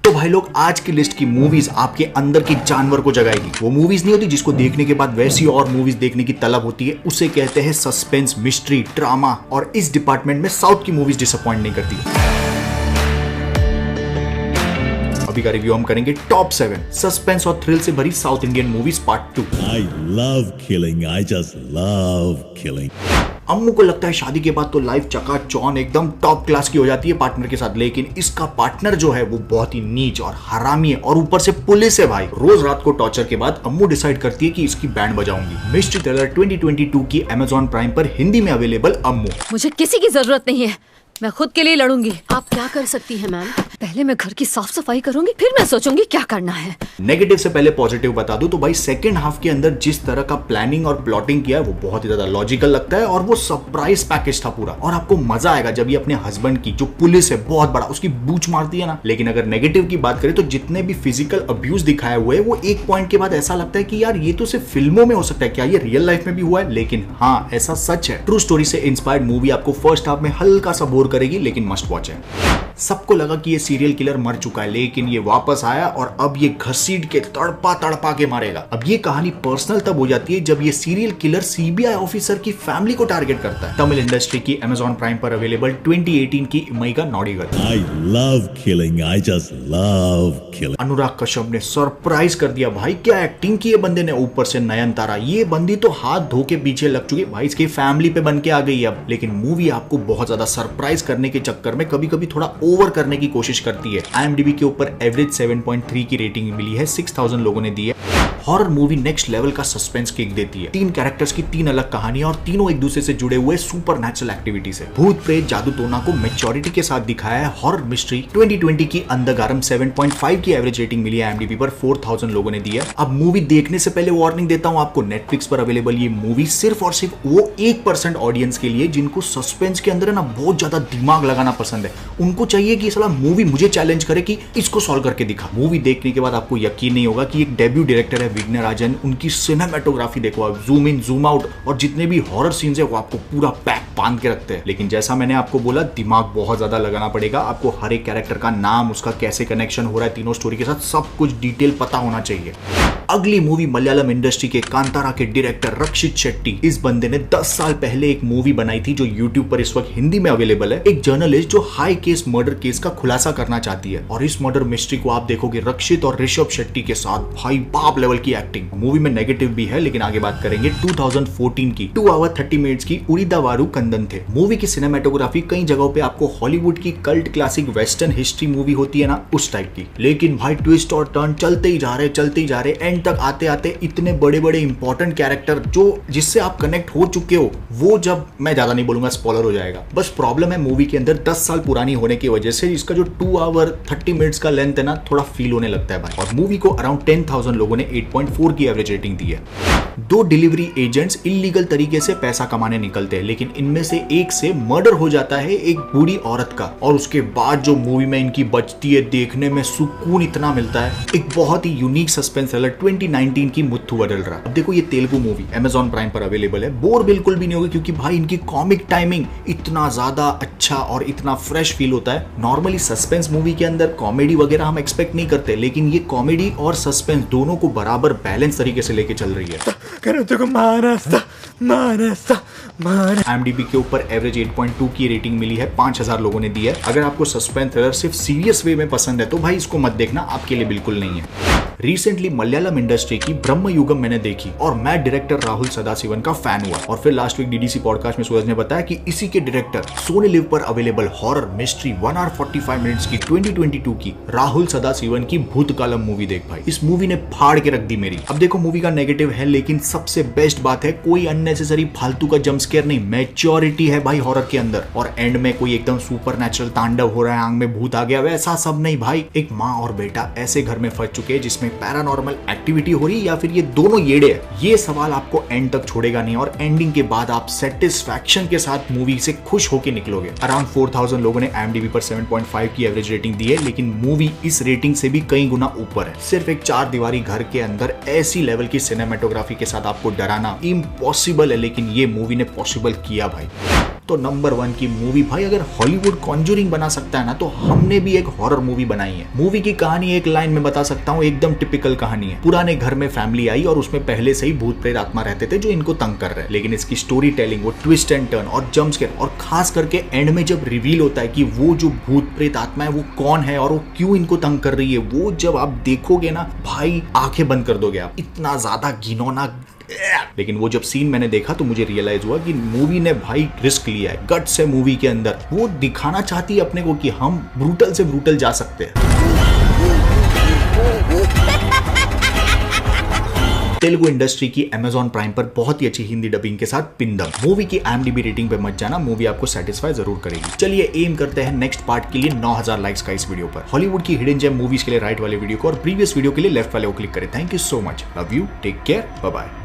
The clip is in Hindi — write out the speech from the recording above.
तो भाई लोग, आज की लिस्ट की मूवीज आपके अंदर के जानवर को जगाएगी। वो मूवीज नहीं होती जिसको देखने के बाद वैसी और मूवीज देखने की तलब होती है, उसे कहते हैं सस्पेंस, मिस्ट्री, ड्रामा। और इस डिपार्टमेंट में साउथ की मूवीज डिसअपॉइंट नहीं करती। अभी का रिव्यू हम करेंगे टॉप 7 सस्पेंस और थ्रिल से भरी south Indian movies part 2। I love killing. I just love killing. अम्मू को लगता है शादी के बाद तो लाइफ चकाचौंध एकदम टॉप क्लास की हो जाती है पार्टनर के साथ, लेकिन इसका पार्टनर जो है वो बहुत ही नीच और हरामी है और ऊपर से पुलिस है भाई। रोज रात को टॉर्चर के बाद अम्मू डिसाइड करती है कि इसकी बैंड बजाऊंगी। मिस्ट्री थ्रिलर 2022 की Amazon प्राइम पर हिंदी में अवेलेबल अम्मू। मुझे किसी की जरूरत नहीं है, मैं खुद के लिए लड़ूंगी। आप क्या कर सकती हैं मैम? पहले मैं घर की साफ सफाई करूंगी, फिर मैं सोचूंगी क्या करना है। नेगेटिव से पहले पॉजिटिव बता दूं तो भाई सेकंड हाफ के अंदर जिस तरह का प्लानिंग और प्लॉटिंग किया है वो बहुत ही ज्यादा लॉजिकल लगता है और वो सरप्राइज पैकेज था पूरा। और आपको मजा आएगा जब ये अपने हस्बैंड की जो पुलिस है बहुत बड़ा उसकी बूच मारती है ना। लेकिन अगर नेगेटिव की बात करें तो जितने भी फिजिकल अब्यूज दिखाए हुए वो एक पॉइंट के बाद ऐसा लगता है कि यार ये तो सिर्फ फिल्मों में हो सकता है, क्या ये रियल लाइफ में भी हुआ है? लेकिन हाँ, ऐसा सच है। ट्रू स्टोरी से इंस्पायर्ड मूवी आपको फर्स्ट हाफ में हल्का सा बोर करेगी, लेकिन मस्ट वॉच है। सबको लगा कि ये सीरियल किलर मर चुका है, लेकिन ये वापस आया और अब ये घसीट के तड़पा तड़पा के मारेगा। अब ये कहानी पर्सनल तब हो जाती है जब ये सीरियल किलर सीबीआई ऑफिसर की फैमिली को टारगेट करता है। तमिल इंडस्ट्री की Amazon प्राइम पर अवेलेबल 2018 की इमैगा नौडिगल। I love killing. I just love killing. Anurag Kashyap ने सरप्राइज कर दिया भाई, क्या एक्टिंग की है बंदे ने। ऊपर से नयनतारा, ये बंदी तो हाथ धो के पीछे लग चुकी भाई, इसकी फैमिली पे बन के आ गई अब। लेकिन मूवी आपको बहुत ज्यादा सरप्राइज करने के चक्कर में कभी कभी थोड़ा ओवर करने की कोशिश करती है। IMDb के ऊपर एवरेज 7.3 की रेटिंग मिली है, 6000 लोगों ने दी है। हॉरर मूवी नेक्स्ट लेवल का सस्पेंस किक देती है। 3 कैरेक्टर्स की 3 अलग कहानियां और तीनों एक दूसरे से जुड़े हुए सुपर नेचुरल एक्टिविटी से। भूत प्रेत जादू टोना को मैच्योरिटी के साथ दिखाया है। हॉरर मिस्ट्री 2020 की अंधकारम 7.5 की एवरेज रेटिंग मिली है। IMDb पर 4000 लोगों ने दी है। अब मूवी देखने से पहले वार्निंग देता हूं आपको, नेटफ्लिक्स पर अवेलेबल ये मूवी सिर्फ और सिर्फ वो 1% ऑडियंस के लिए जिनको सस्पेंस के अंदर है ना बहुत ज्यादा दिमाग लगाना पसंद है। उनको चाहिए कि साला मूवी मुझे चैलेंज करे कि इसको सॉल्व करके दिखा। मूवी देखने के बाद आपको यकीन नहीं होगा कि एक डेब्यू डायरेक्टर है विघ्नराजन, उनकी सिनेमेटोग्राफी देखो आप, जूम इन जूम आउट और जितने भी हॉरर सीन्स है वो आपको पूरा पैक बांध के रखते हैं। लेकिन जैसा मैंने आपको बोला, दिमाग बहुत ज्यादा लगाना पड़ेगा। आपको हर एक कैरेक्टर का नाम, उसका कैसे कनेक्शन हो रहा है तीनों स्टोरी के साथ, सब कुछ डिटेल पता होना चाहिए। अगली मूवी मलयालम इंडस्ट्री के कांतारा के डायरेक्टर रक्षित शेट्टी। इस बंदे ने 10 साल पहले एक मूवी बनाई थी जो YouTube पर इस वक्त हिंदी में अवेलेबल है। एक जर्नलिस्ट जो हाई केस मर्डर केस का खुलासा करना चाहती है और इस मर्डर मिस्ट्री को आप देखोगे रक्षित और ऋषभ शेट्टी के साथ, भाई बाप लेवल की एक्टिंग। मूवी में नेगेटिव भी है, लेकिन आगे बात करेंगे। 2014 की 2 आवर 30 मिनट्स की उड़ीदावारू कंदन थे। मूवी की सिनेमेटोग्राफी कई जगहों पे आपको हॉलीवुड की cult classic western history movie होती है ना, उस टाइप की। लेकिन भाई ट्विस्ट और टर्न चलते ही जा रहे, एंड तक आते आते इतने बड़े बड़े इंपॉर्टेंट कैरेक्टर जो जिससे आप कनेक्ट हो चुके हो, वो जब, मैं ज्यादा नहीं बोलूंगा स्पॉइलर हो जाएगा। बस प्रॉब्लम है मूवी के अंदर 10 साल पुरानी होने की वजह से इसका जो 2 आवर 30 मिनट्स का लेंथ है ना, थोड़ा फील होने लगता है भाई। और मूवी को अराउंड 10,000 लोगों ने 8.4 की एवरेज रेटिंग दी है। 2 डिलीवरी एजेंट्स इलीगल तरीके से पैसा कमाने निकलते हैं, लेकिन इनमें से एक से मर्डर हो जाता है एक बूढ़ी औरत का। और उसके बाद जो मूवी में इनकी बचती है, देखने में सुकून इतना मिलता है। एक बहुत ही यूनिक सस्पेंस थ्रिलर 2019 की मुत्थु वडलरा। अब देखो ये तेलुगु मूवी Amazon प्राइम पर अवेलेबल है। बोर बिल्कुल भी नहीं होगी क्योंकि भाई इनकी कॉमिक टाइमिंग इतना ज्यादा अच्छा और इतना फ्रेश फील होता है। नॉर्मली सस्पेंस मूवी के अंदर कॉमेडी वगैरह हम एक्सपेक्ट नहीं करते, लेकिन ये कॉमेडी और सस्पेंस दोनों को बराबर बैलेंस तरीके से लेके चल रही है। IMDb के ऊपर एवरेज 8.2 की रेटिंग मिली है, 5000 लोगों ने दी है। अगर आपको सस्पेंस थ्रिलर सिर्फ सीरियस वे में पसंद है तो भाई इसको मत देखना, आपके लिए बिल्कुल नहीं है। रिसेंटली मलयालम इंडस्ट्री की ब्रह्म युगम मैंने देखी और मैं डायरेक्टर राहुल सदाशिवन का फैन हुआ। और फिर लास्ट वीक DDC पॉडकास्ट में सूरज ने बताया कि इसी के डायरेक्टर सोनी लिव पर available horror mystery 1 hour 45 minutes की 2022 की राहुल सदाशिवन की भूतकालम मूवी देख भाई। इस मूवी ने फाड़ के रख दी मेरी। अब देखो मूवी का नेगेटिव है, लेकिन सबसे बेस्ट बात है कोई अननेसेसरी फालतू का जंप स्केयर नहीं, मैच्योरिटी है भाई हॉरर के अंदर। और एंड में कोई एकदम सुपर नेचुरल तांडव हो रहा है, आंख में भूत आ गया, वैसा सब नहीं भाई। एक माँ और बेटा ऐसे घर में फंस चुके हैं जिसमें पैरानॉर्मल एक्टिविटी हो रही है या फिर ये दोनों येड़े है, ये सवाल आपको एंड तक छोड़ेगा नहीं। और एंडिंग के बाद आप सेटिस्फैक्शन के साथ मूवी से खुश होकर निकलोगे। अराउंड 4000 लोगों ने IMDb पर 7.5 की एवरेज रेटिंग दी है, लेकिन मूवी इस रेटिंग से भी कई गुना ऊपर है। सिर्फ एक 4 दीवारी घर के अंदर ऐसी लेवल की सिनेमेटोग्राफी के साथ आपको डराना इम्पॉसिबल है, लेकिन ये मूवी ने पॉसिबल किया भाई। तो नंबर 1 की मूवी भाई, अगर हॉलीवुड कॉन्जूरिंग बना सकता है ना, तो हमने भी एक हॉरर मूवी बनाई है। मूवी की कहानी एक लाइन में बता सकता हूँ, एकदम टिपिकल कहानी है। पुराने घर में फैमिली आई और उसमें पहले से ही भूत प्रेत आत्मा रहते थे जो इनको तंग कर रहे हैं, लेकिन इसकी स्टोरी टेलिंग, वो ट्विस्ट एंड टर्न और जंप स्केयर, और खास करके एंड में जब रिवील होता है कि वो जो भूत प्रेत आत्मा है वो कौन है और वो क्यों इनको तंग कर रही है, वो जब आप देखोगे ना भाई, आंखें बंद कर दोगे आप। इतना ज्यादा घिनौना। लेकिन वो जब सीन मैंने देखा तो मुझे रियलाइज हुआ कि मूवी ने भाई रिस्क लिया है, गट्स है मूवी के अंदर। वो दिखाना चाहती है अपने को कि हम ब्रूटल से ब्रूटल जा सकते हैं। तेलुगु इंडस्ट्री की Amazon प्राइम पर बहुत ही अच्छी हिंदी डबिंग के साथ पिंदम मूवी की IMDb रेटिंग पे मत जाना, मूवी आपको सेटिस्फाई जरूर करेगी। चलिए एम करते हैं नेक्स्ट पार्ट के लिए 9000 लाइक्स का इस वीडियो पर। हॉलीवुड की हिडन जेम मूवीज के लिए राइट वाले वीडियो को और प्रीवियस वीडियो के लिए लेफ्ट वाले को क्लिक करें। Thank you so much, love you, take care, bye bye.